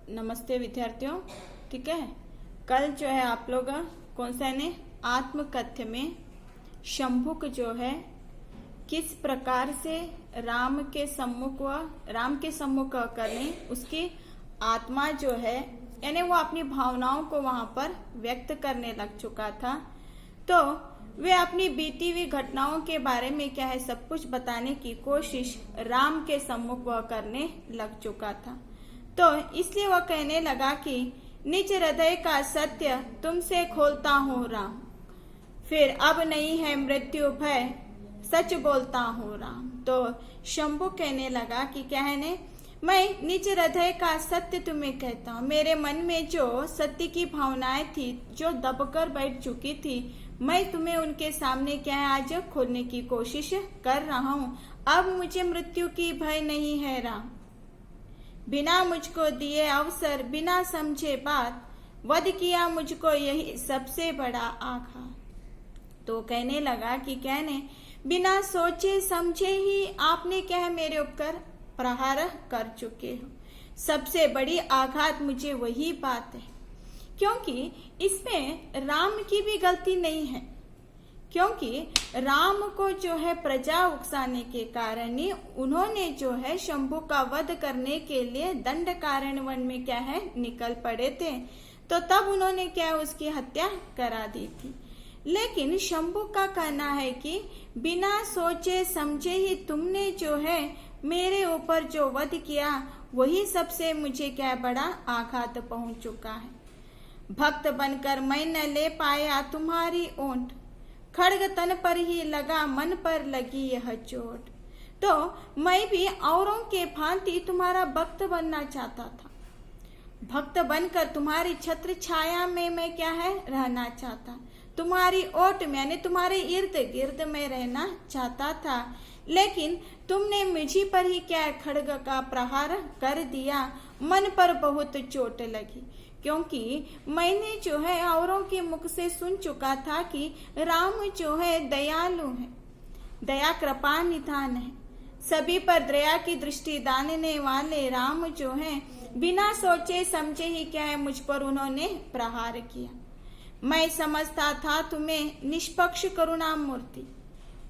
नमस्ते विद्यार्थियों। ठीक है, कल जो है आप लोग कौन सा ने आत्मकथ्य में शंभुक जो है किस प्रकार से राम के सम्मुख करने उसकी आत्मा जो है यानी वो अपनी भावनाओं को वहां पर व्यक्त करने लग चुका था। तो वे अपनी बीती हुई घटनाओं के बारे में क्या है सब कुछ बताने की कोशिश राम के सम्मुख वह करने लग चुका था। तो इसलिए वह कहने लगा कि निज हृदय का सत्य तुमसे खोलता हूँ राम, फिर अब नहीं है मृत्यु भय सच बोलता हूँ राम। तो शंभु कहने लगा कि क्या है ने मैं निज हृदय का सत्य तुम्हें कहता हूँ। मेरे मन में जो सत्य की भावनाएं थी जो दबकर बैठ चुकी थी, मैं तुम्हें उनके सामने क्या है आज खोलने की कोशिश कर रहा हूँ। अब मुझे मृत्यु की भय नहीं है राम, बिना मुझको दिए अवसर बिना समझे बात वध किया मुझको यही सबसे बड़ा आघात। तो कहने लगा कि कहने बिना सोचे समझे ही आपने क्या है मेरे ऊपर प्रहार कर चुके हो। सबसे बड़ी आघात मुझे वही बात है, क्योंकि इसमें राम की भी गलती नहीं है, क्योंकि राम को जो है प्रजा उकसाने के कारण ही उन्होंने जो है शंभु का वध करने के लिए दंड कारण वन में क्या है निकल पड़े थे। तो तब उन्होंने क्या उसकी हत्या करा दी थी। लेकिन शंभु का कहना है कि बिना सोचे समझे ही तुमने जो है मेरे ऊपर जो वध किया वही सबसे मुझे क्या बड़ा आघात पहुंच चुका है। भक्त बनकर मैं न ले पाया तुम्हारी ओंठ, खड्ग तन पर ही लगा मन पर लगी यह चोट। तो मैं भी औरों के भांति तुम्हारा भक्त बनना चाहता था, भक्त बनकर तुम्हारी छत्र छाया में मैं क्या है रहना चाहता, तुम्हारी ओट में यानी तुम्हारे इर्द गिर्द में रहना चाहता था। लेकिन तुमने मुझी पर ही क्या खड्ग का प्रहार कर दिया, मन पर बहुत चोट लगी, क्योंकि मैंने जो है औरों के मुख से सुन चुका था कि राम जो है दयालु है, दया कृपा निधान है, सभी पर दया की दृष्टि डालने वाले राम जो है बिना सोचे समझे ही क्या है मुझ पर उन्होंने प्रहार किया। मैं समझता था तुम्हें निष्पक्ष करुणा मूर्ति,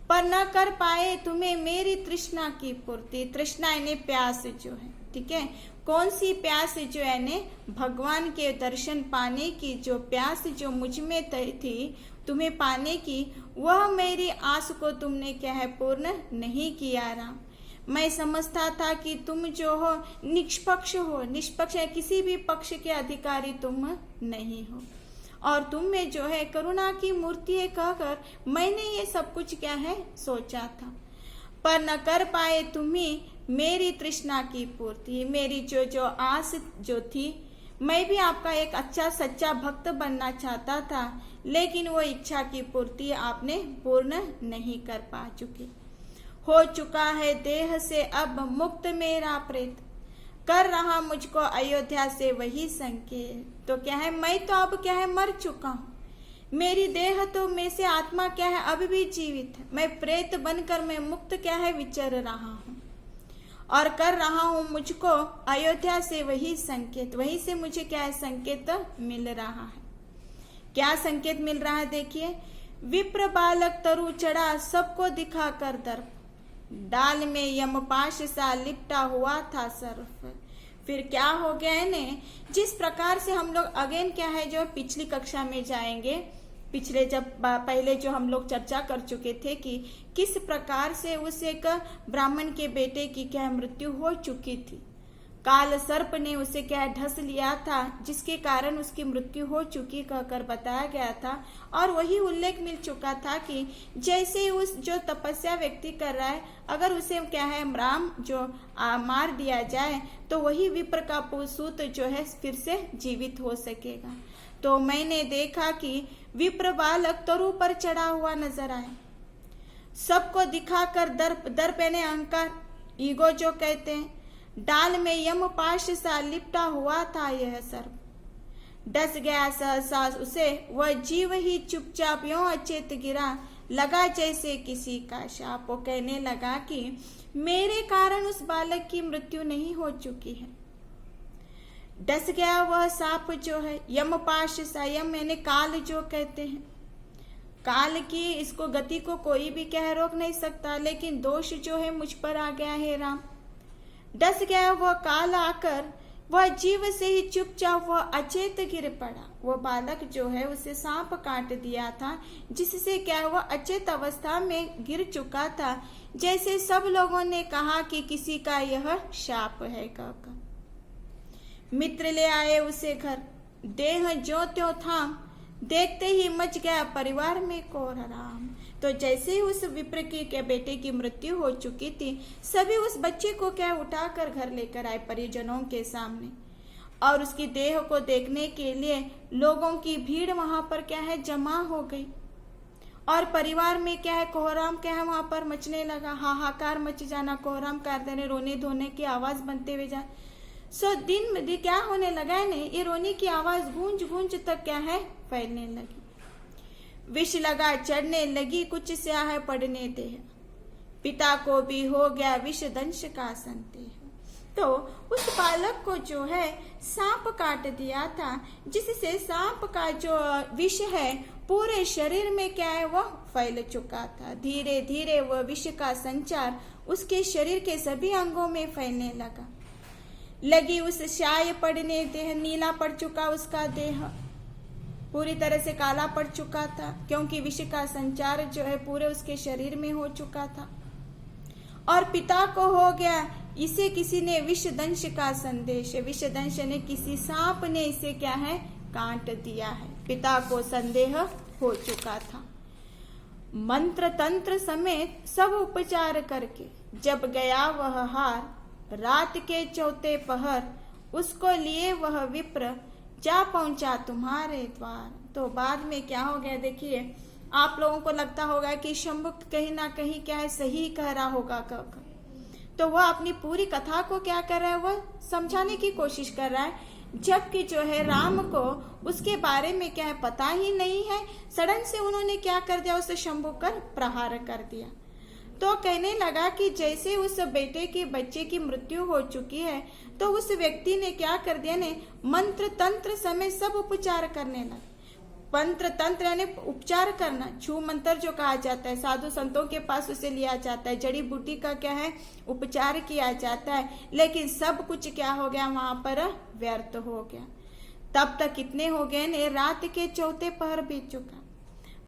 पर न कर पाए तुम्हें मेरी तृष्णा की पूर्ति। तृष्णा यानी प्यास जो है, ठीक है, कौन सी प्यास जो है ने भगवान के दर्शन पाने की जो प्यास जो मुझ में थी तुम्हें पाने की, वह मेरी आस को तुमने क्या है पूर्ण नहीं किया राम। मैं समझता था कि तुम जो हो निष्पक्ष हो, निष्पक्ष है किसी भी पक्ष के अधिकारी तुम नहीं हो, और तुम में जो है करुणा की मूर्ति है कहकर मैंने ये सब कुछ क्या है सोचा था, पर न कर पाए तुम्ही मेरी तृष्णा की पूर्ति। मेरी जो आस जो थी, मैं भी आपका एक अच्छा सच्चा भक्त बनना चाहता था, लेकिन वो इच्छा की पूर्ति आपने पूर्ण नहीं कर पा चुके। हो चुका है देह से अब मुक्त मेरा प्रेत, कर रहा मुझको अयोध्या से वही संकेत। तो क्या है मैं तो अब क्या है मर चुका हूँ, मेरी देह तो में से आत्मा क्या है अभी भी जीवित है, मैं प्रेत बनकर मैं मुक्त क्या है विचर रहा हूँ और कर रहा हूँ मुझको अयोध्या से वही संकेत। वही से मुझे क्या है संकेत मिल रहा है। क्या संकेत मिल रहा है देखिए, विप्र बालक तरु चढ़ा सबको दिखा कर दर्प, डाल में यमपाश सा लिपटा हुआ था सर्फ। फिर क्या हो गया है ने, जिस प्रकार से हम लोग अगेन क्या है जो पिछली कक्षा में जाएंगे, पिछले जब पहले जो हम लोग चर्चा कर चुके थे कि किस प्रकार से उस एक ब्राह्मण के बेटे की क्या मृत्यु हो चुकी थी, काल सर्प ने उसे क्या ढस लिया था जिसके कारण उसकी मृत्यु हो चुकी कहकर बताया गया था। और वही उल्लेख मिल चुका था कि जैसे उस जो तपस्या व्यक्ति कर रहा है अगर उसे क्या है राम जो मार दिया जाए तो वही विप्र का सूत जो है फिर से जीवित हो सकेगा। तो मैंने देखा कि विप्र बालक तरु पर चढ़ा हुआ नजर आए, सबको दिखाकर दर्प यानी अहंकार, ईगो जो कहते हैं, डाल में यमपाश सा लिपटा हुआ था यह सर्प, डस गया सहसा उसे वह जीव ही चुपचाप यों अचेत गिरा, लगा जैसे किसी का शाप। वो कहने लगा कि मेरे कारण उस बालक की मृत्यु नहीं हो चुकी है, डस गया वह सांप जो है, यमपाश संयम मैंने काल जो कहते हैं, काल की इसको गति को कोई भी क्या है रोक नहीं सकता, लेकिन दोष जो है मुझ पर आ गया है राम। डस गया वह काल आकर, वह जीव से ही चुपचाप वह अचेत गिर पड़ा। वह बालक जो है उसे सांप काट दिया था, जिससे क्या वह अचेत अवस्था में गिर चुका था। जैसे सब लोगों ने कहा कि किसी का यह शाप है कहकर। मित्र ले आए उसे घर, देह ज्यों त्यों थाम, देखते ही मच गया परिवार में कोहराम। तो जैसे ही उस विप्र की के बेटे की मृत्यु हो चुकी थी, सभी उस बच्चे को क्या उठाकर घर लेकर आए परिजनों के सामने, और उसकी देह को देखने के लिए लोगों की भीड़ वहां पर क्या है जमा हो गई, और परिवार में क्या है कोहराम क्या है वहां पर मचने लगा, हाहाकार मच जाना, कोहराम कर देने, रोने धोने की आवाज बनते हुए जा। दिन में क्या होने लगा है ने, ये रोने की आवाज गूंज गूंज तक क्या है फैलने लगी। विष लगा चढ़ने लगी, कुछ स्याह पड़ने दे, पिता को भी हो गया विष दंश का संदेह। तो उस बालक को जो है सांप काट दिया था, जिससे सांप का जो विष है पूरे शरीर में क्या है वह फैल चुका था। धीरे धीरे वह विष का संचार उसके शरीर के सभी अंगों में फैलने लगी उस स्याह पड़ने देह, नीला पड़ चुका उसका देह, पूरी तरह से काला पड़ चुका था, क्योंकि विष का संचार जो है पूरे उसके शरीर में हो चुका था। और पिता को हो गया, इसे किसी ने विष दंश का संदेश, विष दंश ने किसी सांप ने इसे क्या है काट दिया है, पिता को संदेह हो चुका था। मंत्र तंत्र समेत सब उपचार करके जब गया वह हार, रात के चौथे पहर उसको लिए वह विप्र जा पहुंचा तुम्हारे द्वार। तो बाद में क्या हो गया देखिए, आप लोगों को लगता होगा कि शंभु कहीं ना कहीं क्या है सही कह रहा होगा, तो वह अपनी पूरी कथा को क्या कर रहा है वह समझाने की कोशिश कर रहा है, जबकि जो है राम को उसके बारे में क्या है पता ही नहीं है। सडन से उन्होंने क्या कर दिया, उसे शंभु कर प्रहार कर दिया। तो कहने लगा कि जैसे उस बेटे के बच्चे की मृत्यु हो चुकी है, तो उस व्यक्ति ने क्या कर दिया ने मंत्र तंत्र समय सब उपचार करने लगा। मंत्र तंत्र यानी उपचार करना, छू मंत्र जो कहा जाता है, साधु संतों के पास उसे लिया जाता है, जड़ी बूटी का क्या है उपचार किया जाता है, लेकिन सब कुछ क्या हो गया वहां पर व्यर्थ हो गया। तब तक कितने हो गए ने, रात के चौथे पहर बीत चुका।